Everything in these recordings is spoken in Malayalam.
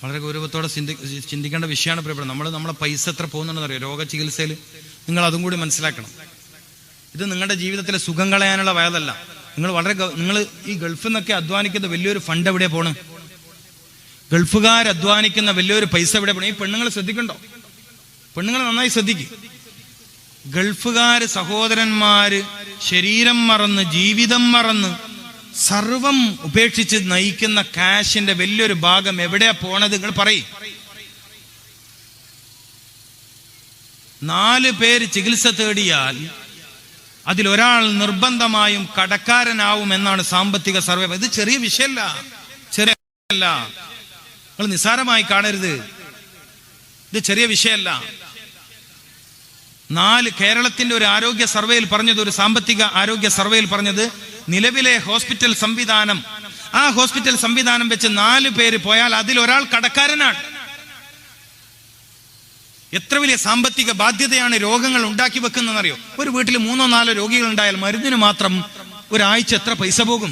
വളരെ ഗൗരവത്തോടെ ചിന്തിക്കേണ്ട വിഷയമാണ് പ്രിയപ്പെട്ടത്. നമ്മളെ പൈസ എത്ര പോകുന്നുണ്ടെന്ന് അറിയോ രോഗ ചികിത്സയിൽ? നിങ്ങൾ അതും കൂടി മനസ്സിലാക്കണം. ഇത് നിങ്ങളുടെ ജീവിതത്തിലെ സുഖം കളയാനുള്ള വയതല്ല. നിങ്ങൾ ഈ ഗൾഫിൽ നിന്നൊക്കെ അധ്വാനിക്കുന്ന വലിയൊരു ഫണ്ട് എവിടെയാ പോണ്? ഗൾഫുകാർ അധ്വാനിക്കുന്ന വലിയൊരു പൈസ എവിടെ പോണേ? ഈ പെണ്ണുങ്ങൾ ശ്രദ്ധിക്കണ്ടോ? പെണ്ണുങ്ങൾ നന്നായി ശ്രദ്ധിക്കും. ഗൾഫുകാര് സഹോദരന്മാര് ശരീരം മറന്ന് ജീവിതം മറന്ന് സർവം ഉപേക്ഷിച്ച് നയിക്കുന്ന കാശിന്റെ വലിയൊരു ഭാഗം എവിടെയാ പോണത്? നിങ്ങൾ പറയും. 4 പേര് ചികിത്സ തേടിയാൽ അതിലൊരാൾ നിർബന്ധമായും കടക്കാരനാവും എന്നാണ് സാമ്പത്തിക സർവേ. ഇത് ചെറിയ വിഷയമല്ല, ചെറിയല്ല. നിങ്ങൾ നിസ്സാരമായി കാണരുത്. ഇത് ചെറിയ വിഷയമല്ല. 4 കേരളത്തിന്റെ ഒരു ആരോഗ്യ സർവേയിൽ പറഞ്ഞത്, ഒരു സാമ്പത്തിക ആരോഗ്യ സർവേയിൽ പറഞ്ഞത്, നിലവിലെ ഹോസ്പിറ്റൽ സംവിധാനം, ആ ഹോസ്പിറ്റൽ സംവിധാനം വെച്ച് 4 പേര് പോയാൽ അതിലൊരാൾ കടക്കാരനാണ്. എത്ര വലിയ സാമ്പത്തിക ബാധ്യതയാണ് രോഗങ്ങൾ ഉണ്ടാക്കി വെക്കുന്നതെന്നറിയോ? ഒരു വീട്ടിൽ 3-4 രോഗികൾ ഉണ്ടായാൽ മരുന്നിന് മാത്രം ഒരാഴ്ച എത്ര പൈസ പോകും?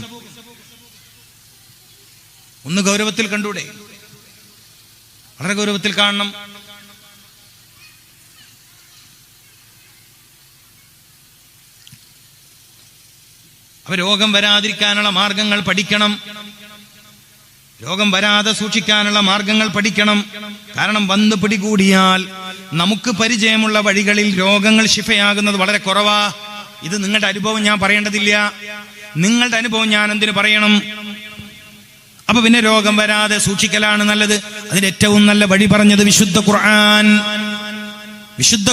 ഒന്ന് ഗൗരവത്തിൽ കണ്ടൂടെ? വളരെ ഗൗരവത്തിൽ കാണണം. അപ്പൊ രോഗം വരാതിരിക്കാനുള്ള മാർഗങ്ങൾ പഠിക്കണം. രോഗം വരാതെ സൂക്ഷിക്കാനുള്ള മാർഗങ്ങൾ പഠിക്കണം. കാരണം വന്ന് പിടികൂടിയാൽ നമുക്ക് പരിചയമുള്ള വഴികളിൽ രോഗങ്ങൾ ശിഫയാകുന്നത് വളരെ കുറവാ. ഇത് നിങ്ങളുടെ അനുഭവം ഞാൻ പറയേണ്ടതില്ല. നിങ്ങളുടെ അനുഭവം ഞാൻ എന്തിനു പറയണം? അപ്പൊ പിന്നെ രോഗം വരാതെ സൂക്ഷിക്കലാണ് നല്ലത്. അതിന് ഏറ്റവും നല്ല വഴി പറഞ്ഞത് വിശുദ്ധ ഖുർആൻ. വിശുദ്ധ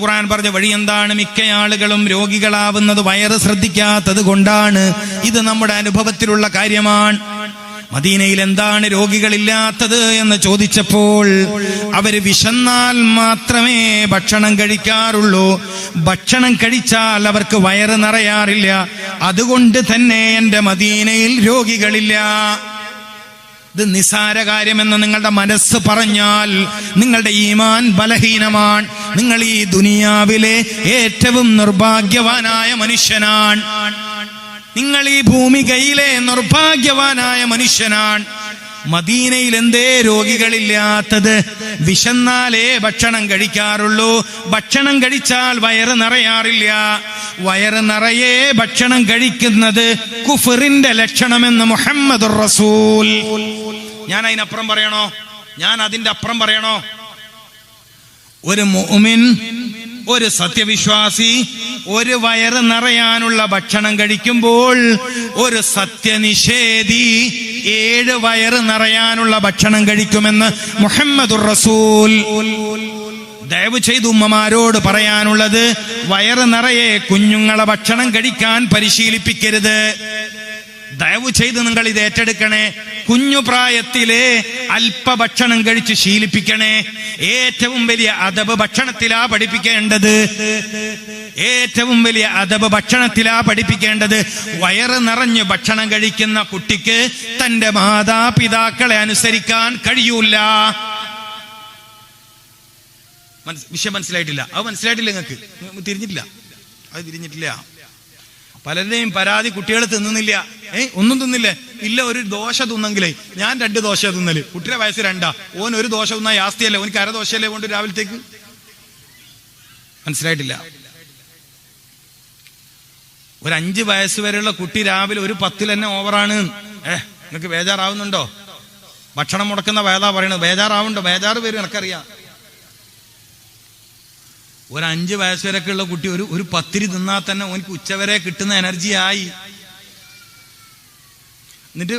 ഖുർആൻ പറഞ്ഞ വഴി എന്താണ്? മിക്ക ആളുകളും രോഗികളാവുന്നത് വയറ് ശ്രദ്ധിക്കാത്തത് കൊണ്ടാണ്. ഇത് നമ്മുടെ അനുഭവത്തിലുള്ള കാര്യമാണ്. മദീനയിൽ എന്താണ് രോഗികളില്ലാത്തത് എന്ന് ചോദിച്ചപ്പോൾ അവര് വിശന്നാൽ മാത്രമേ ഭക്ഷണം കഴിക്കാറുള്ളൂ, ഭക്ഷണം കഴിച്ചാൽ അവർക്ക് വയറ് നിറയാറില്ല, അതുകൊണ്ട് തന്നെ എന്റെ മദീനയിൽ രോഗികളില്ല. ഇത് നിസാര കാര്യമെന്ന് നിങ്ങളുടെ മനസ്സ് പറഞ്ഞാൽ നിങ്ങളുടെ ഈമാൻ ബലഹീനമാണ്. നിങ്ങൾ ഈ ദുനിയാവിലെ ഏറ്റവും നിർഭാഗ്യവാനായ മനുഷ്യനാണ്. നിങ്ങൾ ഈ ഭൂമികയിലെ നിർഭാഗ്യവാനായ മനുഷ്യനാണ്. മദീനയിൽ എന്തേ രോഗികളില്ലാത്തത്? വിശന്നാലേ ഭക്ഷണം കഴിക്കാറുള്ളൂ, ഭക്ഷണം കഴിച്ചാൽ വയറ് നിറയാറില്ല. വയറ് നിറയെ ഭക്ഷണം കഴിക്കുന്നത് കുഫറിന്റെ ലക്ഷണമെന്ന് മുഹമ്മദുർ റസൂൽ. ഞാൻ അതിനപ്പുറം പറയണോ? ഞാൻ അതിന്റെ അപ്പുറം പറയണോ? ഒരു മുഅ്മിൻ, ഒരു സത്യവിശ്വാസി ഒരു വയറ് നിറയാനുള്ള ഭക്ഷണം കഴിക്കുമ്പോൾ ഒരു സത്യനിഷേധി 7 വയറ് നിറയാനുള്ള ഭക്ഷണം കഴിക്കുമെന്ന് മുഹമ്മദുർ റസൂൽ. ദയവ് ചെയ്ത് ഉമ്മമാരോട് പറയാനുള്ളത്, വയറ് നിറയെ കുഞ്ഞുങ്ങളെ ഭക്ഷണം കഴിക്കാൻ പരിശീലിപ്പിക്കരുത്. ദയവ് ചെയ്ത് നിങ്ങൾ ഇത് ഏറ്റെടുക്കണേ. കുഞ്ഞു പ്രായത്തിലെ അല്പഭക്ഷണം കഴിച്ച് ശീലിപ്പിക്കണേ. ഏറ്റവും വലിയ അദബ് ഭക്ഷണത്തിലാ പഠിപ്പിക്കേണ്ടത്. ഏറ്റവും വലിയ അദബ് ഭക്ഷണത്തിലാ പഠിപ്പിക്കേണ്ടത്. വയറ് നിറഞ്ഞ് ഭക്ഷണം കഴിക്കുന്ന കുട്ടിക്ക് തന്റെ മാതാപിതാക്കളെ അനുസരിക്കാൻ കഴിയൂല. വിഷയം മനസ്സിലായിട്ടില്ല? അത് മനസ്സിലായിട്ടില്ല. നിങ്ങൾക്ക് തിരിഞ്ഞിട്ടില്ല. പലരുടെയും പരാതി, കുട്ടികൾ തിന്നുന്നില്ല. ഒന്നും തിന്നില്ലേ? ഇല്ല, ഒരു ദോശ തിന്നെങ്കിലേ ഞാൻ 2 ദോശ തിന്നല്. കുട്ടിയുടെ വയസ്സ് 2. ഓൻ ഒരു ദോശ തിന്നാ യാസ്തിയല്ലേ, ഓനിക്ക് 1/2 ദോശയല്ലേ കൊണ്ട് രാവിലത്തേക്ക്. മനസ്സിലായിട്ടില്ല? ഒരു 5 വയസ്സ് വരെയുള്ള കുട്ടി രാവിലെ ഒരു 10 തന്നെ ഓവറാണ്. നിങ്ങൾക്ക് ബേജാറാവുന്നുണ്ടോ? ഭക്ഷണം മുടക്കുന്ന വേദാ പറയണത്. ബേജാറാവുണ്ടോ? ബേജാറ് പേര് എനിക്കറിയാം. ഒരു 5 വയസ്സ് വരെയൊക്കെ ഉള്ള കുട്ടി ഒരു പത്തിരി തിന്നാൽ തന്നെ ഓനിക്ക് ഉച്ചവരെ കിട്ടുന്ന എനർജിയായി. എന്നിട്ട്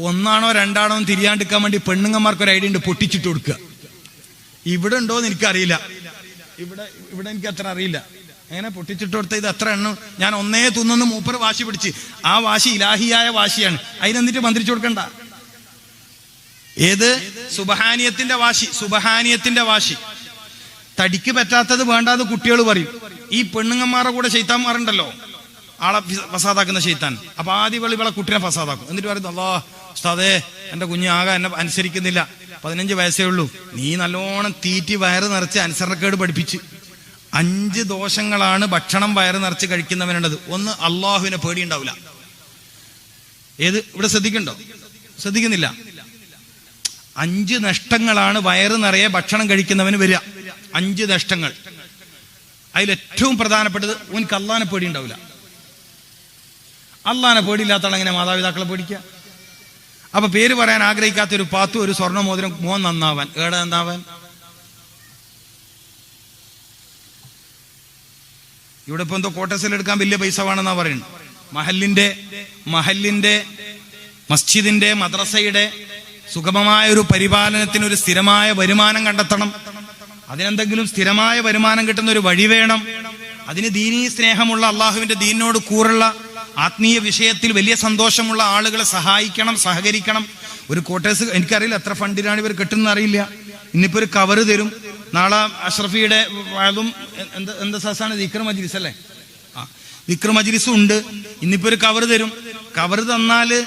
1 ആണോ 2 ആണോ തിരിയാണ്ടിരിക്കാൻ വേണ്ടി പെണ്ണുങ്ങന്മാർക്ക് ഒരു ഐഡിയ ഉണ്ട്, പൊട്ടിച്ചിട്ട് കൊടുക്കുക. ഇവിടെ ഉണ്ടോന്ന് എനിക്കറിയില്ല. ഇവിടെ എനിക്ക് അത്ര അറിയില്ല. എങ്ങനെ പൊട്ടിച്ചിട്ട് കൊടുത്ത ഇത് എത്ര എണ്ണം? ഞാൻ 1 തിന്നു മൂപ്പര് വാശി പിടിച്ച്. ആ വാശി ഇലാഹിയായ വാശിയാണ്. അതിനെന്നിട്ട് മന്ത്രിച്ചു കൊടുക്കണ്ട. ഏത്? സുബ്ഹാനിയത്തിന്റെ വാശി. തടിക്ക് പറ്റാത്തത് വേണ്ടാതെ കുട്ടികൾ പറയും. ഈ പെണ്ണുങ്ങന്മാരുടെ കൂടെ ശൈത്താന്മാരുണ്ടല്ലോ, ആളെ ഫസാദാക്കുന്ന ശൈത്താൻ. അപ്പൊ ആദ്യം ഇവളെ കുട്ടിനെ ഫസാദാക്കും. എന്നിട്ട് പറയുന്നു, അല്ലാഹ് ഉസ്താദേ, എന്റെ കുഞ്ഞ് ആകെ എന്നെ അനുസരിക്കുന്നില്ല, 15 വയസ്സേ ഉള്ളൂ, നീ നല്ലോണം തീറ്റി വയറ് നിറച്ച് അനുസരണക്കേട് പഠിപ്പിച്ച്. 5 ദോഷങ്ങളാണ് ഭക്ഷണം വയറ് നിറച്ച് കഴിക്കുന്നവനുള്ളത്. ഒന്ന്, അള്ളാഹുവിനെ പേടി ഉണ്ടാവില്ല. ഏത്? ഇവിടെ ശ്രദ്ധിക്കുന്നുണ്ടോ? ശ്രദ്ധിക്കുന്നില്ല. 5 നഷ്ടങ്ങളാണ് വയറ് നിറയെ ഭക്ഷണം കഴിക്കുന്നവന് വരിക. 5 നഷ്ടങ്ങൾ. അതിലേറ്റവും പ്രധാനപ്പെട്ടത് ഓനിക്ക് അള്ളാനെ പേടി ഉണ്ടാവില്ല. അള്ളാനെ പേടിയില്ലാത്ത ആളെങ്ങനെ മാതാപിതാക്കളെ പേടിക്കുക? അപ്പൊ പേര് പറയാൻ ആഗ്രഹിക്കാത്ത ഒരു പാത്തു, ഒരു സ്വർണ്ണമോതിരം, മോൻ നന്നാവാൻ. ഏടെ നന്നാവാൻ? ഇവിടെ ഇപ്പൊ എന്തോ കോട്ടേഴ്സിൽ എടുക്കാൻ വലിയ പൈസ വേണമെന്നാ പറയുന്നത്. മഹല്ലിന്റെ മസ്ജിദിന്റെ മദ്രസയുടെ സുഗമമായ ഒരു പരിപാലനത്തിന് ഒരു സ്ഥിരമായ വരുമാനം കണ്ടെത്തണം. അതിനെന്തെങ്കിലും സ്ഥിരമായ വരുമാനം കിട്ടുന്ന ഒരു വഴി വേണം. അതിന് ദീനീ സ്നേഹമുള്ള, അള്ളാഹുവിന്റെ ദീനിനോട് കൂറുള്ള, ആത്മീയ വിഷയത്തിൽ വലിയ സന്തോഷമുള്ള ആളുകളെ സഹായിക്കണം, സഹകരിക്കണം. ഒരു കോട്ടേഴ്സ് എനിക്കറിയില്ല എത്ര ഫണ്ടിനാണ് ഇവർ കിട്ടുന്ന അറിയില്ല. ഇന്നിപ്പോ ഒരു കവറ് തരും. നാളെ അഷ്റഫിയുടെ അതും എന്താ സാസാണ് ദിക്ർ മജ്ലിസ് അല്ലേ? ദിക്ർ മജ്ലിസും ഉണ്ട്. ഇന്നിപ്പോ ഒരു കവറ് തരും. കവറ് തന്നാല്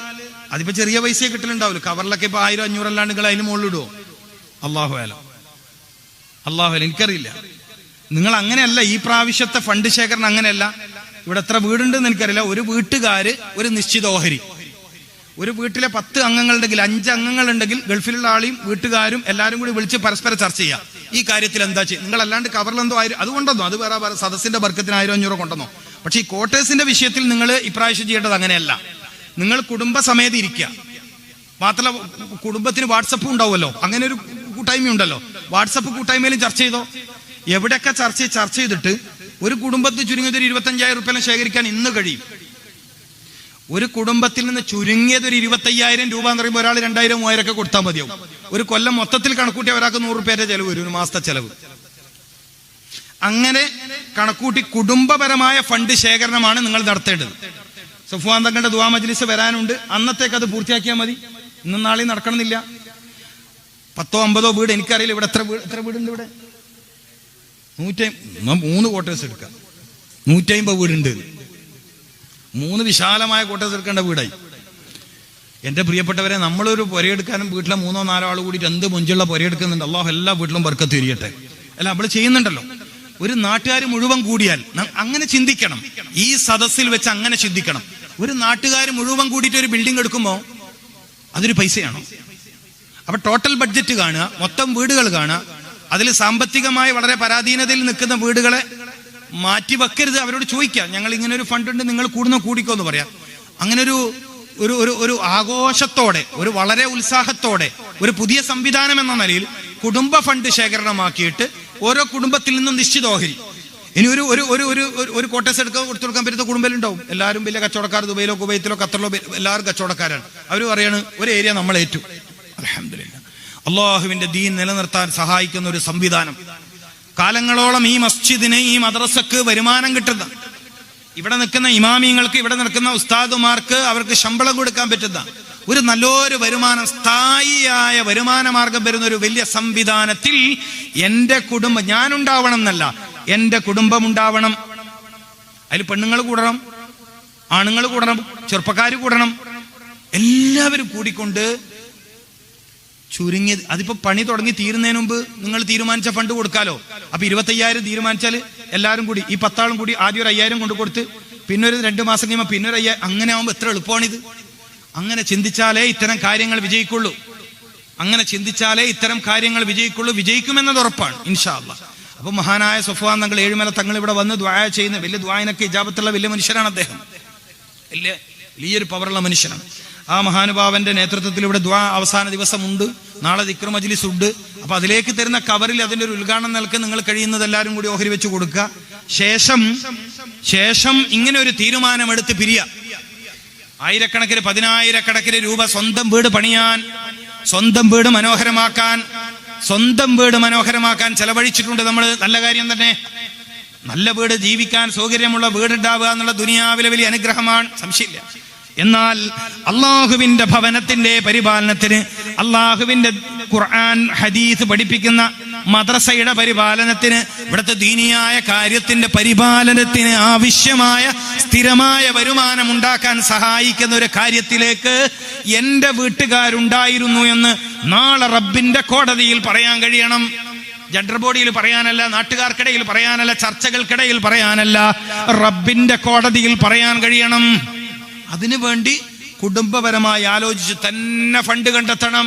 അതിപ്പോ ചെറിയ പൈസയെ കിട്ടലുണ്ടാവില്ല. കവറിലൊക്കെ ഇപ്പൊ 1000-500 അല്ലാണ്ട് നിങ്ങൾ അതിന് മുകളിൽ ഇടുവോ? അള്ളാഹു അല്ല എനിക്കറിയില്ല. നിങ്ങൾ അങ്ങനെയല്ല. ഈ പ്രാവശ്യത്തെ ഫണ്ട് ശേഖരണം അങ്ങനെയല്ല. ഇവിടെ എത്ര വീടുണ്ടെന്ന് എനിക്കറിയില്ല. ഒരു വീട്ടുകാര് ഒരു നിശ്ചിത ഓഹരി, ഒരു വീട്ടിലെ 10 അംഗങ്ങളുണ്ടെങ്കിൽ 5 അംഗങ്ങളുണ്ടെങ്കിൽ ഗൾഫിലുള്ള ആളെയും വീട്ടുകാരും എല്ലാവരും കൂടി വിളിച്ച് പരസ്പരം ചർച്ച ചെയ്യാം. ഈ കാര്യത്തിൽ എന്താ ചെയ്യും? നിങ്ങൾ അല്ലാണ്ട് കവറിലെന്തോ അതുകൊണ്ടൊന്നോ, അത് വേറെ സദസ്സിന്റെ ബർക്കത്തിന് 1000-500 കൊണ്ടെന്നോ. പക്ഷെ ഈ കോട്ടേഴ്സിന്റെ വിഷയത്തിൽ നിങ്ങൾ ഇപ്രാവശ്യം ചെയ്യേണ്ടത് അങ്ങനെയല്ല. നിങ്ങൾ കുടുംബസമേതം ഇരിക്കുക. മാത്രമല്ല കുടുംബത്തിന് വാട്സപ്പ് ഉണ്ടാവുമല്ലോ, അങ്ങനെ ഒരു കൂട്ടായ്മ ഉണ്ടല്ലോ. വാട്സപ്പ് കൂട്ടായ്മയിലും ചർച്ച ചെയ്തോ. എവിടെയൊക്കെ ചർച്ച ചെയ്തിട്ട് ഒരു കുടുംബത്തിൽ ചുരുങ്ങിയത് ഒരു 25,000 രൂപ ശേഖരിക്കാൻ ഇന്ന് കഴിയും. ഒരു കുടുംബത്തിൽ നിന്ന് ചുരുങ്ങിയത് ഒരു 25,000 രൂപ എന്ന് പറയുമ്പോൾ ഒരാൾ 2,000-3,000 ഒക്കെ കൊടുത്താൽ മതിയാവും. ഒരു കൊല്ലം മൊത്തത്തിൽ കണക്കൂട്ടി ഒരാൾക്ക് 100 രൂപയുടെ ചെലവ് വരും, ഒരു മാസത്തെ ചെലവ്. അങ്ങനെ കണക്കൂട്ടി കുടുംബപരമായ ഫണ്ട് ശേഖരണമാണ് നിങ്ങൾ നടത്തേണ്ടത്. സഫ്വാൻ തങ്ങളുടെ ദുആ മജ്ലിസ് വരാനുണ്ട്. അന്നത്തേക്ക് അത് പൂർത്തിയാക്കിയാൽ മതി. ഇന്നും നാളെയും നടക്കണമെന്നില്ല. 10-50 വീട് എനിക്കറിയില്ല. ഇവിടെ എത്ര വീടുണ്ട്? ഇവിടെ 3 ക്വാർട്ടേഴ്സ് എടുക്കാം. 150 വീടുണ്ട്. 3 വിശാലമായ ക്വാർട്ടേഴ്സ് എടുക്കേണ്ട വീടായി. എന്റെ പ്രിയപ്പെട്ടവരെ, നമ്മളൊരു പുരയെടുക്കാനും വീട്ടിലെ 3-4 ആൾ കൂടി എന്ത് മുഞ്ചുള്ള പുരയെടുക്കുന്നുണ്ട്. അള്ളാഹു എല്ലാ വീട്ടിലും ബർക്കത്ത് തിരിയട്ടെ. അല്ല, നമ്മൾ ചെയ്യുന്നുണ്ടല്ലോ. ഒരു നാട്ടുകാർ മുഴുവൻ കൂടിയാൽ അങ്ങനെ ചിന്തിക്കണം. ഈ സദസ്സിൽ വെച്ച് അങ്ങനെ ചിന്തിക്കണം. ഒരു നാട്ടുകാർ മുഴുവൻ കൂടിയിട്ട് ഒരു ബിൽഡിംഗ് എടുക്കുമ്പോൾ അതൊരു പൈസയാണോ? അപ്പൊ ടോട്ടൽ ബഡ്ജറ്റ് കാണുക, മൊത്തം വീടുകൾ കാണുക. അതിൽ സാമ്പത്തികമായി വളരെ പരാധീനതയിൽ നിൽക്കുന്ന വീടുകളെ മാറ്റി വെക്കരുത്. അവരോട് ചോദിക്കാം, ഞങ്ങൾ ഇങ്ങനെ ഒരു ഫണ്ട് ഉണ്ട്, നിങ്ങൾ കൂടിക്കോ എന്ന് പറയാം. അങ്ങനെ ഒരു ആഘോഷത്തോടെ, ഒരു വളരെ ഉത്സാഹത്തോടെ, ഒരു പുതിയ സംവിധാനം എന്ന നിലയിൽ കുടുംബ ഫണ്ട് ശേഖരണമാക്കിയിട്ട് ഓരോ കുടുംബത്തിൽ നിന്നും നിശ്ചിത ഓഹരി. ഇനി ഒരു കോട്ടേഴ്സ് കൊടുത്തു കൊടുക്കാൻ പറ്റുന്ന കുടുംബത്തിലുണ്ടാവും. എല്ലാവരും വലിയ കച്ചവടക്കാർ, ദുബൈയിലോ കുവൈത്തിലോ ഖത്തറിലോ എല്ലാവരും കച്ചവടക്കാരാണ്. അവർ പറയാണ് ഒരു ഏരിയ നമ്മൾ ഏറ്റു. അൽഹംദുലില്ലാഹ്. അള്ളാഹുവിന്റെ ദീൻ നിലനിർത്താൻ സഹായിക്കുന്ന ഒരു സംവിധാനം. കാലങ്ങളോളം ഈ മസ്ജിദിന്, ഈ മദ്രസക്ക് വരുമാനം കിട്ടുന്ന, ഇവിടെ നിൽക്കുന്ന ഇമാമിങ്ങൾക്ക്, ഇവിടെ നിൽക്കുന്ന ഉസ്താദുമാർക്ക് അവർക്ക് ശമ്പളം കൊടുക്കാൻ പറ്റുന്ന ഒരു നല്ലൊരു വരുമാനം, സ്ഥായിയായ വരുമാന മാർഗം വരുന്ന ഒരു വലിയ സംവിധാനത്തിൽ എന്റെ കുടുംബം, ഞാനുണ്ടാവണം എന്നല്ല, എന്റെ കുടുംബം ഉണ്ടാവണം. അതിൽ പെണ്ണുങ്ങൾ കൂടണം, ആണുങ്ങൾ കൂടണം, ചെറുപ്പക്കാർ കൂടണം. എല്ലാവരും കൂടിക്കൊണ്ട് ചുരുങ്ങിയത്, അതിപ്പോ പണി തുടങ്ങി തീരുന്നതിന് മുമ്പ് നിങ്ങൾ തീരുമാനിച്ച ഫണ്ട് കൊടുക്കാലോ. അപ്പൊ 25,000 തീരുമാനിച്ചാൽ എല്ലാവരും കൂടി, ഈ 10 ആളും കൂടി ആദ്യം ഒരു 5,000 കൊണ്ട് കൊടുത്ത് പിന്നെ ഒരു 2 മാസം കഴിയുമ്പോൾ പിന്നെ ഒരു 5,000. അങ്ങനെ ആവുമ്പോൾ എത്ര എളുപ്പമാണിത്. അങ്ങനെ ചിന്തിച്ചാലേ ഇത്തരം കാര്യങ്ങൾ വിജയിക്കുള്ളൂ. വിജയിക്കുമെന്നത് ഉറപ്പാണ് ഇൻഷാ അല്ലാഹ്. അപ്പൊ മഹാനായ സഫ്വാൻ തങ്ങൾ ഏഴുമല തങ്ങൾ ഇവിടെ വന്ന് ദുആ ചെയ്യുന്ന വലിയ ദുആയിനൊക്കെ ഇജാബത്തുള്ള വലിയ മനുഷ്യനാണ് അദ്ദേഹം. വലിയൊരു പവറുള്ള മനുഷ്യനാണ്. ആ മഹാനുഭാവന്റെ നേതൃത്വത്തിൽ ഇവിടെ ദുആ അവസാന ദിവസമുണ്ട്. നാളെ ദിക്ർ മജ്ലിസ് ഉണ്ട്. അപ്പൊ അതിലേക്ക് തരുന്ന കവറിൽ അതിന്റെ ഒരു ഉദ്ഘാടനം നൽകി നിങ്ങൾ കഴിയുന്നത് എല്ലാവരും കൂടി ഓഹരി വെച്ച് കൊടുക്കുക. ശേഷം ഇങ്ങനെ ഒരു തീരുമാനമെടുത്ത് പിരിയുക. 1000-കണക്കിന് 10,000-കണക്കിന് രൂപ സ്വന്തം വീട് പണിയാൻ, സ്വന്തം വീട് മനോഹരമാക്കാൻ ചെലവഴിച്ചിട്ടുണ്ട് നമ്മൾ. നല്ല കാര്യം തന്നെ. നല്ല വീട്, ജീവിക്കാൻ സൗകര്യമുള്ള വീടുണ്ടാവുക എന്നുള്ള ദുനിയാവിലെ വലിയ അനുഗ്രഹമാണ്, സംശയമില്ല. എന്നാൽ അള്ളാഹുവിന്റെ ഭവനത്തിന്റെ പരിപാലനത്തിന്, അള്ളാഹുവിന്റെ ഖുർആൻ ഹദീസ് പഠിപ്പിക്കുന്ന മദ്രസയുടെ പരിപാലനത്തിന്, ഇവിടുത്തെ ദീനിയായ കാര്യത്തിന്റെ പരിപാലനത്തിന് ആവശ്യമായ സ്ഥിരമായ വരുമാനം ഉണ്ടാക്കാൻ സഹായിക്കുന്ന ഒരു കാര്യത്തിലേക്ക് എന്റെ വീട്ടുകാരുണ്ടായിരുന്നു എന്ന് നാളെ റബ്ബിന്റെ കോടതിയിൽ പറയാൻ കഴിയണം. ജഡർ ബോഡിയിൽ പറയാനല്ല, നാട്ടുകാർക്കിടയിൽ പറയാനല്ല, ചർച്ചകൾക്കിടയിൽ പറയാനല്ല, റബ്ബിന്റെ കോടതിയിൽ പറയാൻ കഴിയണം. അതിനുവേണ്ടി കുടുംബപരമായി ആലോചിച്ച് തന്നെ ഫണ്ട് കണ്ടെത്തണം.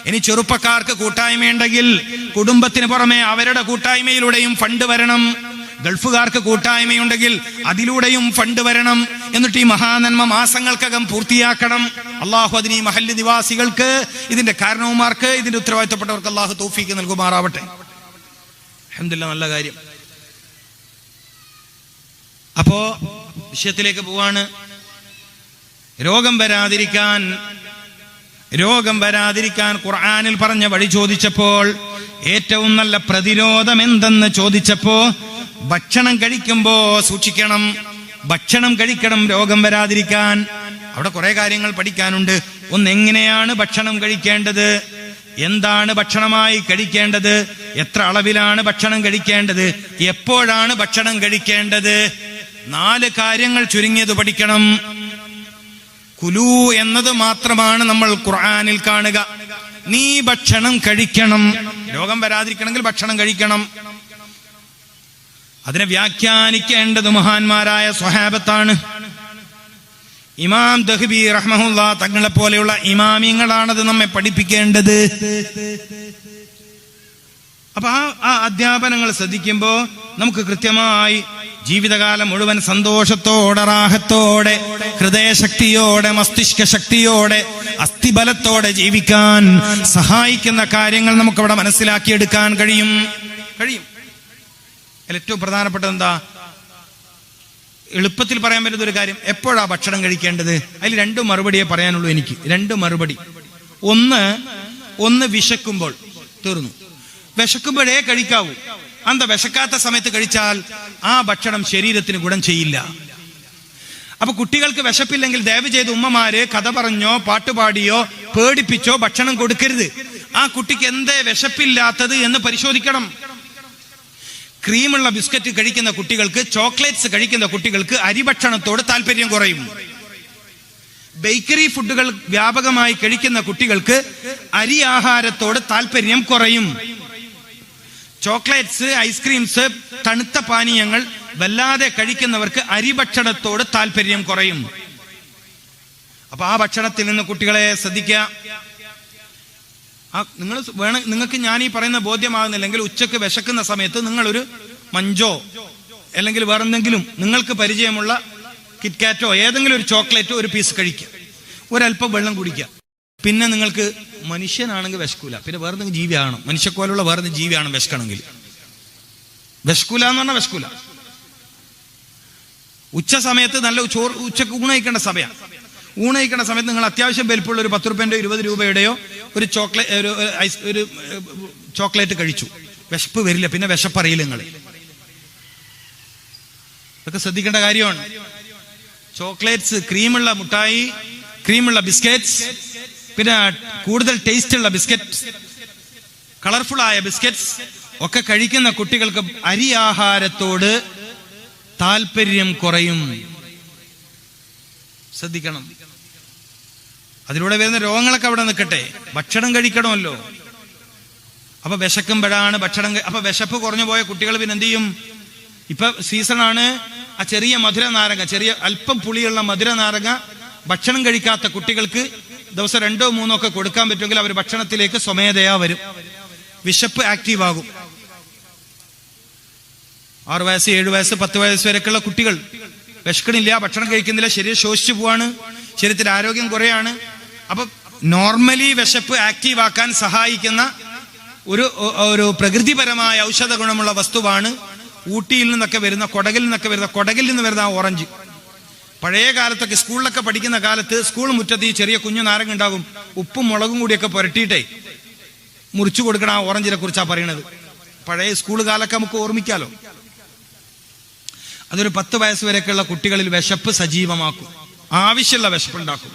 ഇനി ചെറുപ്പക്കാർക്ക് കൂട്ടായ്മയുണ്ടെങ്കിൽ കുടുംബത്തിന് പുറമെ അവരുടെ കൂട്ടായ്മയിലൂടെയും ഫണ്ട് വരണം. ഗൾഫുകാർക്ക് കൂട്ടായ്മയുണ്ടെങ്കിൽ അതിലൂടെയും ഫണ്ട് വരണം. എന്നിട്ട് ഈ മഹാനന്മ മാസങ്ങൾക്കകം പൂർത്തിയാക്കണം. അള്ളാഹു അതിന് ഈ മഹല്ല് നിവാസികൾക്ക്, ഇതിന്റെ കാരണവന്മാർക്ക്, ഇതിന്റെ ഉത്തരവാദിത്തപ്പെട്ടവർക്ക് അള്ളാഹു തൗഫീക്ക് നൽകുമാറാവട്ടെ. അൽഹംദുലില്ലാഹ്, നല്ല കാര്യം. അപ്പോ വിഷയത്തിലേക്ക് പോവാണ്. രോഗം വരാതിരിക്കാൻ ഖുർആനിൽ പറഞ്ഞ വഴി ചോദിച്ചപ്പോൾ, ഏറ്റവും നല്ല പ്രതിരോധം എന്തെന്ന് ചോദിച്ചപ്പോ, ഭക്ഷണം കഴിക്കുമ്പോ സൂക്ഷിക്കണം, ഭക്ഷണം കഴിക്കണം രോഗം വരാതിരിക്കാൻ. അവിടെ കുറെ കാര്യങ്ങൾ പഠിക്കാനുണ്ട്. ഒന്ന്, എങ്ങനെയാണ് ഭക്ഷണം കഴിക്കേണ്ടത്, എന്താണ് ഭക്ഷണമായി കഴിക്കേണ്ടത്, എത്ര അളവിലാണ് ഭക്ഷണം കഴിക്കേണ്ടത്, എപ്പോഴാണ് ഭക്ഷണം കഴിക്കേണ്ടത്, 4 കാര്യങ്ങൾ ചുരുങ്ങിയത് പഠിക്കണം. കുലു എന്നത് മാത്രമാണ് നമ്മൾ ഖുർആനിൽ കാണുക. നീ ഭക്ഷണം കഴിക്കണം, രോഗം വരാതിരിക്കണമെങ്കിൽ ഭക്ഷണം കഴിക്കണം. അതിനെ വ്യാഖ്യാനിക്കേണ്ടത് മഹാന്മാരായ സ്വഹാബത്താണ്. ഇമാം ദഹ്ബി റഹ്മഹുല്ലാ തങ്ങളെ പോലെയുള്ള ഇമാമിങ്ങളാണത് നമ്മെ പഠിപ്പിക്കേണ്ടത്. അപ്പൊ ആ അധ്യാപനങ്ങൾ ശ്രദ്ധിക്കുമ്പോ നമുക്ക് കൃത്യമായി ജീവിതകാലം മുഴുവൻ സന്തോഷത്തോടെ, റാഹത്തോടെ, ഹൃദയശക്തിയോടെ, മസ്തിഷ്ക ശക്തിയോടെ, അസ്ഥിബലത്തോടെ ജീവിക്കാൻ സഹായിക്കുന്ന കാര്യങ്ങൾ നമുക്കവിടെ മനസ്സിലാക്കിയെടുക്കാൻ കഴിയും. ഏറ്റവും പ്രധാനപ്പെട്ടത് എന്താ? എളുപ്പത്തിൽ പറയാൻ പറ്റുന്ന ഒരു കാര്യം, എപ്പോഴാ ഭക്ഷണം കഴിക്കേണ്ടത്? അതിൽ 2 മറുപടിയെ പറയാനുള്ളൂ എനിക്ക്. 2 മറുപടി. ഒന്ന് വിശക്കുമ്പോൾ. തീർന്നു. വിശക്കുമ്പോഴേ കഴിക്കാവൂ. അന്ത വിശക്കാത്ത സമയത്ത് കഴിച്ചാൽ ആ ഭക്ഷണം ശരീരത്തിന് ഗുണം ചെയ്യില്ല. അപ്പൊ കുട്ടികൾക്ക് വിശപ്പില്ലെങ്കിൽ ദയവ് ചെയ്ത് ഉമ്മമാര് കഥ പറഞ്ഞോ പാട്ടുപാടിയോ പേടിപ്പിച്ചോ ഭക്ഷണം കൊടുക്കരുത്. ആ കുട്ടിക്ക് എന്തേ വിശപ്പില്ലാത്തത് എന്ന് പരിശോധിക്കണം. ക്രീമുള്ള ബിസ്ക്കറ്റ് കഴിക്കുന്ന കുട്ടികൾക്ക്, ചോക്ലേറ്റ്സ് കഴിക്കുന്ന കുട്ടികൾക്ക് അരിഭക്ഷണത്തോട് താല്പര്യം കുറയും. ബേക്കറി ഫുഡുകൾ വ്യാപകമായി കഴിക്കുന്ന കുട്ടികൾക്ക് അരി ആഹാരത്തോട് താല്പര്യം കുറയും. ചോക്ലേറ്റ്സ്, ഐസ്ക്രീംസ്, തണുത്ത പാനീയങ്ങൾ വല്ലാതെ കഴിക്കുന്നവർക്ക് അരിഭക്ഷണത്തോട് താല്പര്യം കുറയും. അപ്പൊ ആ ഭക്ഷണത്തിൽ നിന്ന് കുട്ടികളെ ശ്രദ്ധിക്കുക. നിങ്ങൾക്ക് ഞാൻ ഈ പറയുന്ന ബോധ്യമാകുന്നില്ലെങ്കിൽ ഉച്ചക്ക് വിശക്കുന്ന സമയത്ത് നിങ്ങളൊരു മഞ്ചോ അല്ലെങ്കിൽ വേറെന്തെങ്കിലും നിങ്ങൾക്ക് പരിചയമുള്ള കിറ്റ്കാറ്റോ ഏതെങ്കിലും ഒരു ചോക്ലേറ്റോ ഒരു പീസ് കഴിക്കുക, ഒരല്പം വെള്ളം കുടിക്കുക. പിന്നെ നിങ്ങൾക്ക് മനുഷ്യനാണെങ്കിൽ വിശക്കൂല, പിന്നെ വേറെന്തെങ്കിലും ജീവിയാണ്, മനുഷ്യക്കോലുള്ള വേറെന്തെങ്കിലും ജീവിയാണ് വിശക്കണമെങ്കിൽ. വിശക്കൂല എന്ന് പറഞ്ഞാൽ വിശക്കൂല. ഉച്ച സമയത്ത് നല്ല ഉച്ചക്ക് ഊണയിക്കേണ്ട സമയം. ഊണയിക്കേണ്ട സമയത്ത് നിങ്ങൾ അത്യാവശ്യം വലിപ്പമുള്ള ഒരു 10 രൂപയുടെയോ 20 രൂപയുടെയോ ഒരു ചോക്ലേറ്റ് കഴിച്ചു. വിശപ്പ് വരില്ല, പിന്നെ വിശപ്പറിയില്ല. നിങ്ങൾ ഇതൊക്കെ ശ്രദ്ധിക്കേണ്ട കാര്യമാണ്. ചോക്ലേറ്റ്സ്, ക്രീമുള്ള മുട്ടായി, ക്രീമുള്ള ബിസ്ക്കറ്റ്സ്, പിന്നെ കൂടുതൽ ടേസ്റ്റ് ഉള്ള ബിസ്ക്കറ്റ്, കളർഫുൾ ആയ ബിസ്ക്കറ്റ്സ് ഒക്കെ കഴിക്കുന്ന കുട്ടികൾക്ക് അരി ആഹാരത്തോട് താല്പര്യം കുറയും. ശ്രദ്ധിക്കണം. അതിലൂടെ വരുന്ന രോഗങ്ങളൊക്കെ അവിടെ നിൽക്കട്ടെ, ഭക്ഷണം കഴിക്കണമല്ലോ. അപ്പൊ വിശക്കുമ്പോഴാണ് ഭക്ഷണം. അപ്പൊ വിശപ്പ് കുറഞ്ഞു പോയ കുട്ടികൾ പിന്നെ എന്ത് ചെയ്യും? ഇപ്പൊ സീസണാണ്. ആ ചെറിയ മധുര നാരങ്ങ, ചെറിയ അല്പം പുളിയുള്ള മധുര നാരങ്ങ ഭക്ഷണം കഴിക്കാത്ത കുട്ടികൾക്ക് ദിവസം 2 or 3 ഒക്കെ കൊടുക്കാൻ പറ്റുമെങ്കിൽ അവർ ഭക്ഷണത്തിലേക്ക് സ്വമേധയാ വരും. വിശപ്പ് ആക്റ്റീവ് ആകും. 6 വയസ്സ് 7 വയസ്സ് 10 വയസ്സ് വരെയൊക്കെയുള്ള കുട്ടികൾ വിശക്കണില്ല, ഭക്ഷണം കഴിക്കുന്നില്ല, ശരീരം ശോഷിച്ചു പോവാണ്, ശരീരത്തിൽ ആരോഗ്യം കുറയാണ്. അപ്പൊ നോർമലി വിശപ്പ് ആക്റ്റീവ് ആക്കാൻ സഹായിക്കുന്ന ഒരു പ്രകൃതിപരമായ ഔഷധ ഗുണമുള്ള വസ്തുവാണ് ഊട്ടിയിൽ നിന്നൊക്കെ വരുന്ന, കൊടകിൽ നിന്ന് വരുന്ന ആ ഓറഞ്ച്. പഴയ കാലത്തൊക്കെ സ്കൂളിലൊക്കെ പഠിക്കുന്ന കാലത്ത് സ്കൂൾ മുറ്റത്ത് ഈ ചെറിയ കുഞ്ഞു നാരങ്ങ ഉണ്ടാകും. ഉപ്പും മുളകും കൂടിയൊക്കെ പുരട്ടിയിട്ടേ മുറിച്ചു കൊടുക്കണം. ആ ഓറഞ്ചിനെ കുറിച്ചാ പറയണത്. പഴയ സ്കൂൾ കാലൊക്കെ നമുക്ക് ഓർമ്മിക്കാലോ. അതൊരു 10 വയസ്സ് വരെയൊക്കെയുള്ള കുട്ടികളിൽ വിശപ്പ് സജീവമാക്കും, ആവശ്യമുള്ള വിശപ്പുണ്ടാക്കും.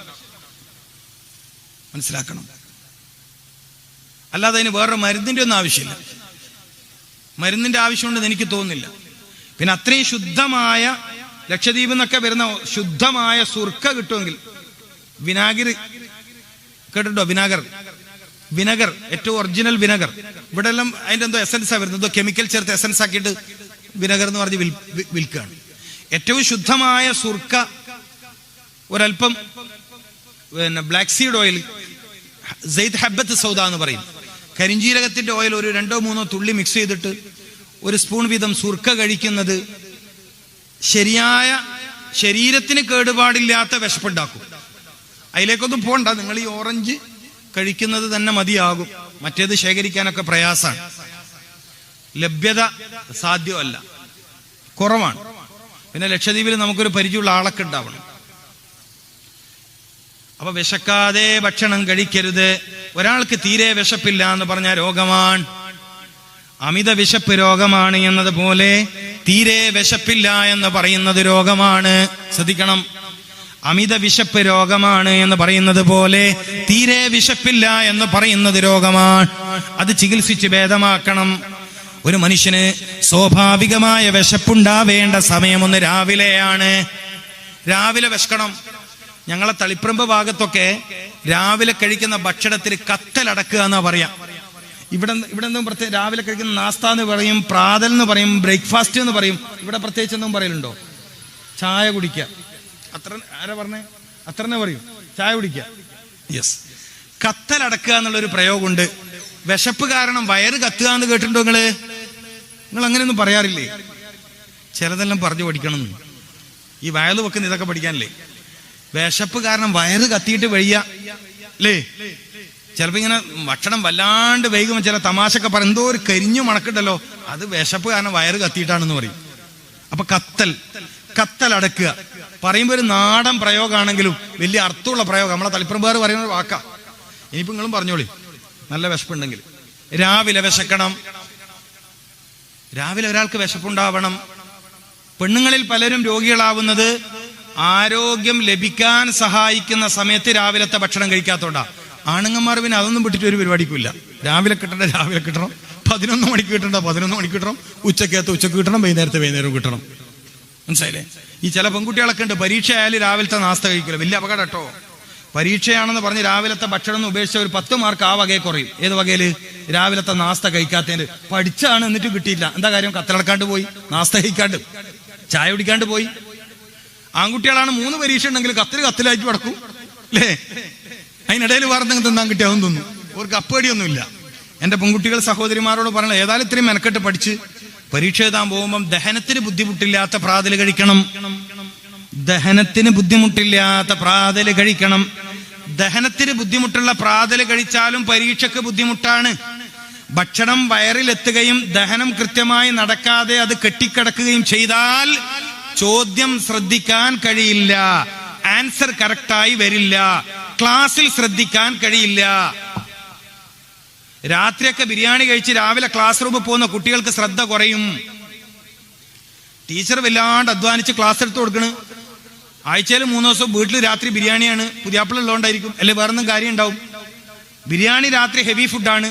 മനസ്സിലാക്കണം. അല്ലാതെ അതിന് വേറെ മരുന്നിന്റെ ഒന്നും ആവശ്യമില്ല. മരുന്നിന്റെ ആവശ്യമുണ്ടെന്ന് എനിക്ക് തോന്നുന്നില്ല. പിന്നെ അത്രയും ശുദ്ധമായ, ലക്ഷദ്വീപിൽ നിന്നൊക്കെ വരുന്ന ശുദ്ധമായ സുർക്ക കിട്ടുമെങ്കിൽ, വിനാഗിരി കേട്ടിട്ടോ? വിനഗർ, ഏറ്റവും ഒറിജിനൽ വിനഗർ. ഇവിടെ എല്ലാം അതിന്റെ എന്തോ എസൻസാ വരുന്നത്, എന്തോ കെമിക്കൽ ചേർത്ത് എസൻസ് ആക്കിയിട്ട് വിനഗർ എന്ന് പറഞ്ഞ് വിൽക്കുകയാണ്. ഏറ്റവും ശുദ്ധമായ സുർക്ക, ഒരൽപ്പം ബ്ലാക്ക് സീഡ് ഓയിൽ, സെയ്ദ് ഹബ്ബത്ത് സൗദ എന്ന് പറയും. കരിഞ്ജീരകത്തിന്റെ ഓയിൽ ഒരു 2-3 തുള്ളി മിക്സ് ചെയ്തിട്ട് 1 സ്പൂൺ വീതം സുർക്ക കഴിക്കുന്നത് ശരിയായ ശരീരത്തിന് കേടുപാടില്ലാത്ത വിശപ്പുണ്ടാക്കും. അതിലേക്കൊന്നും പോണ്ട, നിങ്ങൾ ഈ ഓറഞ്ച് കഴിക്കുന്നത് തന്നെ മതിയാകും. മറ്റേത് ശേഖരിക്കാനൊക്കെ പ്രയാസമാണ്, ലഭ്യത സാധ്യമല്ല, കുറവാണ്. പിന്നെ ലക്ഷദ്വീപിൽ നമുക്കൊരു പരിചയമുള്ള ആളൊക്കെ ഉണ്ടാവണം. അപ്പൊ വിശക്കാതെ ഭക്ഷണം കഴിക്കരുത്. ഒരാൾക്ക് തീരെ വിശപ്പില്ല എന്ന് പറഞ്ഞ രോഗമാണ്, അമിത വിശപ്പ് രോഗമാണ് എന്നതുപോലെ തീരെ വിശപ്പില്ല എന്ന് പറയുന്നത് രോഗമാണ്. ശ്രദ്ധിക്കണം, അമിത വിശപ്പ് രോഗമാണ് എന്ന് പറയുന്നത് പോലെ തീരെ വിശപ്പില്ല എന്ന് പറയുന്നത് രോഗമാണ്. അത് ചികിത്സിച്ച് ഭേദമാക്കണം. ഒരു മനുഷ്യന് സ്വാഭാവികമായ വിശപ്പുണ്ടാവേണ്ട സമയം ഒന്ന് രാവിലെയാണ്. രാവിലെ വിശക്കണം. ഞങ്ങളെ തളിപ്പറമ്പ് ഭാഗത്തൊക്കെ രാവിലെ കഴിക്കുന്ന ഭക്ഷണത്തിന് കത്തലടക്കുക എന്നാ പറയാ. ഇവിടെ എന്തും പ്രത്യേകം രാവിലെ കഴിക്കുന്ന നാസ്ത എന്ന് പറയും, പ്രാതൽ എന്ന് പറയും, ബ്രേക്ക്ഫാസ്റ്റ് എന്ന് പറയും. ഇവിടെ പ്രത്യേകിച്ച് ഒന്നും പറയലുണ്ടോ? ചായ കുടിക്കുക. അത്ര ആരാ പറഞ്ഞേ? അത്ര തന്നെ പറയും, ചായ കുടിക്കുക. യെസ്, കത്തലടക്കുക എന്നുള്ളൊരു പ്രയോഗമുണ്ട്. വിശപ്പ് കാരണം വയറ് കത്തുക എന്ന് കേട്ടിട്ടുണ്ടോ നിങ്ങൾ അങ്ങനെയൊന്നും പറയാറില്ലേ? ചിലതെല്ലാം പറഞ്ഞു പഠിക്കണം. ഈ വയല് വെക്കുന്ന ഇതൊക്കെ പഠിക്കാനല്ലേ? വിശപ്പ് കാരണം വയറ് കത്തിയിട്ട് വഴിയ അല്ലേ? ചിലപ്പോ ഇങ്ങനെ ഭക്ഷണം വല്ലാണ്ട് വൈകുമ്പോൾ ചില തമാശയൊക്കെ പറയും, എന്തോ ഒരു കരിഞ്ഞു മണക്കുണ്ടല്ലോ, അത് വിശപ്പ് കാരണം വയറ് കത്തിയിട്ടാണെന്ന് പറയും. അപ്പൊ കത്തലടക്കുക പറയുമ്പോ ഒരു നാടൻ പ്രയോഗമാണെങ്കിലും വലിയ അർത്ഥമുള്ള പ്രയോഗം. നമ്മളെ തളിപ്പറമ്പുകാർ പറയുന്ന വാക്കാ. ഇനിയിപ്പോ നിങ്ങളും പറഞ്ഞോളി, നല്ല വിശപ്പുണ്ടെങ്കിൽ. രാവിലെ വിശക്കണം. രാവിലെ ഒരാൾക്ക് വിശപ്പുണ്ടാവണം. പെണ്ണുങ്ങളിൽ പലരും രോഗികളാവുന്നത് ആരോഗ്യം ലഭിക്കാൻ സഹായിക്കുന്ന സമയത്ത് രാവിലത്തെ ഭക്ഷണം കഴിക്കാത്തോണ്ടാ. ആണുങ്ങന്മാർ പിന്നെ അതൊന്നും വിട്ടിട്ട് ഒരു പരിപാടിക്കില്ല. രാവിലെ കിട്ടണ്ട രാവിലെ കിട്ടണം, 11 മണിക്ക് കിട്ടണ്ട 11 മണിക്ക് കിട്ടണം, ഉച്ചക്കകത്ത് ഉച്ചക്ക് കിട്ടണം, വൈകുന്നേരം കിട്ടണം. മനസ്സിലായില്ലേ? ഈ ചില പെൺകുട്ടികളൊക്കെ ഉണ്ട്, പരീക്ഷ ആയാലും രാവിലത്തെ നാസ്ത കഴിക്കില്ല. വലിയ അപകടം കേട്ടോ. പരീക്ഷയാണെന്ന് പറഞ്ഞ് രാവിലത്തെ ഭക്ഷണം ഒന്ന് ഉപേക്ഷിച്ച ഒരു 10 മാർക്ക് ആ വകയെ കുറയും. ഏത് വകയില്? രാവിലത്തെ നാസ്ത കഴിക്കാത്തതിന്. പഠിച്ചാണ് എന്നിട്ട് കിട്ടിയില്ല. എന്താ കാര്യം? കത്തലടക്കാണ്ട് പോയി, നാസ്ത കഴിക്കാണ്ട്, ചായ കുടിക്കാണ്ട് പോയി. ആൺകുട്ടികളാണ് 3 പരീക്ഷ ഉണ്ടെങ്കിൽ കത്തിലായിട്ട് കിടക്കും അല്ലേ? അതിനിടയിൽ വേറെന്തെങ്കിലും തിന്നാൻ കിട്ടിയാവും തിന്നും. അവർക്ക് അപ്പേടിയൊന്നുമില്ല. എന്റെ പെൺകുട്ടികൾ സഹോദരിമാരോട് പറയണം, ഏതായാലും ഇത്രയും മെനക്കെട്ട് പഠിച്ച് പരീക്ഷ എഴുതാൻ പോകുമ്പം ദഹനത്തിന് ബുദ്ധിമുട്ടില്ലാത്ത പ്രാതൽ കഴിക്കണം. ദഹനത്തിന് ബുദ്ധിമുട്ടില്ലാത്ത പ്രാതൽ കഴിക്കണം. ദഹനത്തിന് ബുദ്ധിമുട്ടുള്ള പ്രാതൽ കഴിച്ചാലും പരീക്ഷയ്ക്ക് ബുദ്ധിമുട്ടാണ്. ഭക്ഷണം വയറിലെത്തുകയും ദഹനം കൃത്യമായി നടക്കാതെ അത് കെട്ടിക്കിടക്കുകയും ചെയ്താൽ ചോദ്യം ശ്രദ്ധിക്കാൻ കഴിയില്ല, ആൻസർ കറക്റ്റായി വരില്ല, ക്ലാസ്സിൽ ശ്രദ്ധിക്കാൻ കഴിയില്ല. രാത്രിയൊക്കെ ബിരിയാണി കഴിച്ച് രാവിലെ ക്ലാസ് റൂമിൽ പോകുന്ന കുട്ടികൾക്ക് ശ്രദ്ധ കുറയും. ടീച്ചർ വല്ലാണ്ട് അധ്വാനിച്ച് ക്ലാസ് എടുത്ത് കൊടുക്കണ്. ആഴ്ചയിൽ 3 ദിവസം വീട്ടിൽ രാത്രി ബിരിയാണിയാണ്. പുതിയാപ്പിള ഉള്ളതുകൊണ്ടായിരിക്കും, അല്ലെ വേറൊന്നും കാര്യം ഉണ്ടാവും. ബിരിയാണി രാത്രി ഹെവി ഫുഡാണ്.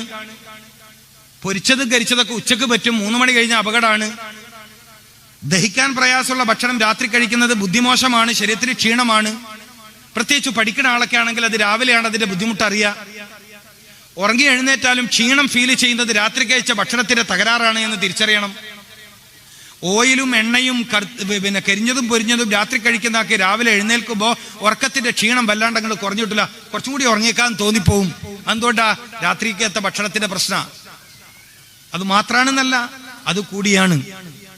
പൊരിച്ചതും കരിച്ചതൊക്കെ ഉച്ചക്ക് പറ്റും. 3 മണി കഴിഞ്ഞ അപകടമാണ്. ദഹിക്കാൻ പ്രയാസമുള്ള ഭക്ഷണം രാത്രി കഴിക്കുന്നത് ബുദ്ധിമോശമാണ്, ശരീരത്തിന് ക്ഷീണമാണ്. പ്രത്യേകിച്ച് പഠിക്കുന്ന ആളൊക്കെ ആണെങ്കിൽ അത് രാവിലെയാണ് അതിന്റെ ബുദ്ധിമുട്ട് അറിയുക. ഉറങ്ങി എഴുന്നേറ്റാലും ക്ഷീണം ഫീൽ ചെയ്യുന്നത് രാത്രി കഴിച്ച ഭക്ഷണത്തിന്റെ തകരാറാണ് എന്ന് തിരിച്ചറിയണം. ഓയിലും എണ്ണയും പിന്നെ കരിഞ്ഞതും പൊരിഞ്ഞതും രാത്രി കഴിക്കുന്നതാക്കി രാവിലെ എഴുന്നേൽക്കുമ്പോൾ ഉറക്കത്തിന്റെ ക്ഷീണം വല്ലാണ്ട് അങ്ങോട്ട് കുറഞ്ഞിട്ടില്ല, കുറച്ചും കൂടി ഉറങ്ങിയേക്കാൻ തോന്നിപ്പോവും. എന്തുകൊണ്ടാ? രാത്രിക്കത്തെ ഭക്ഷണത്തിന്റെ പ്രശ്നം. അത് മാത്രാണെന്നല്ല, അത് കൂടിയാണ്.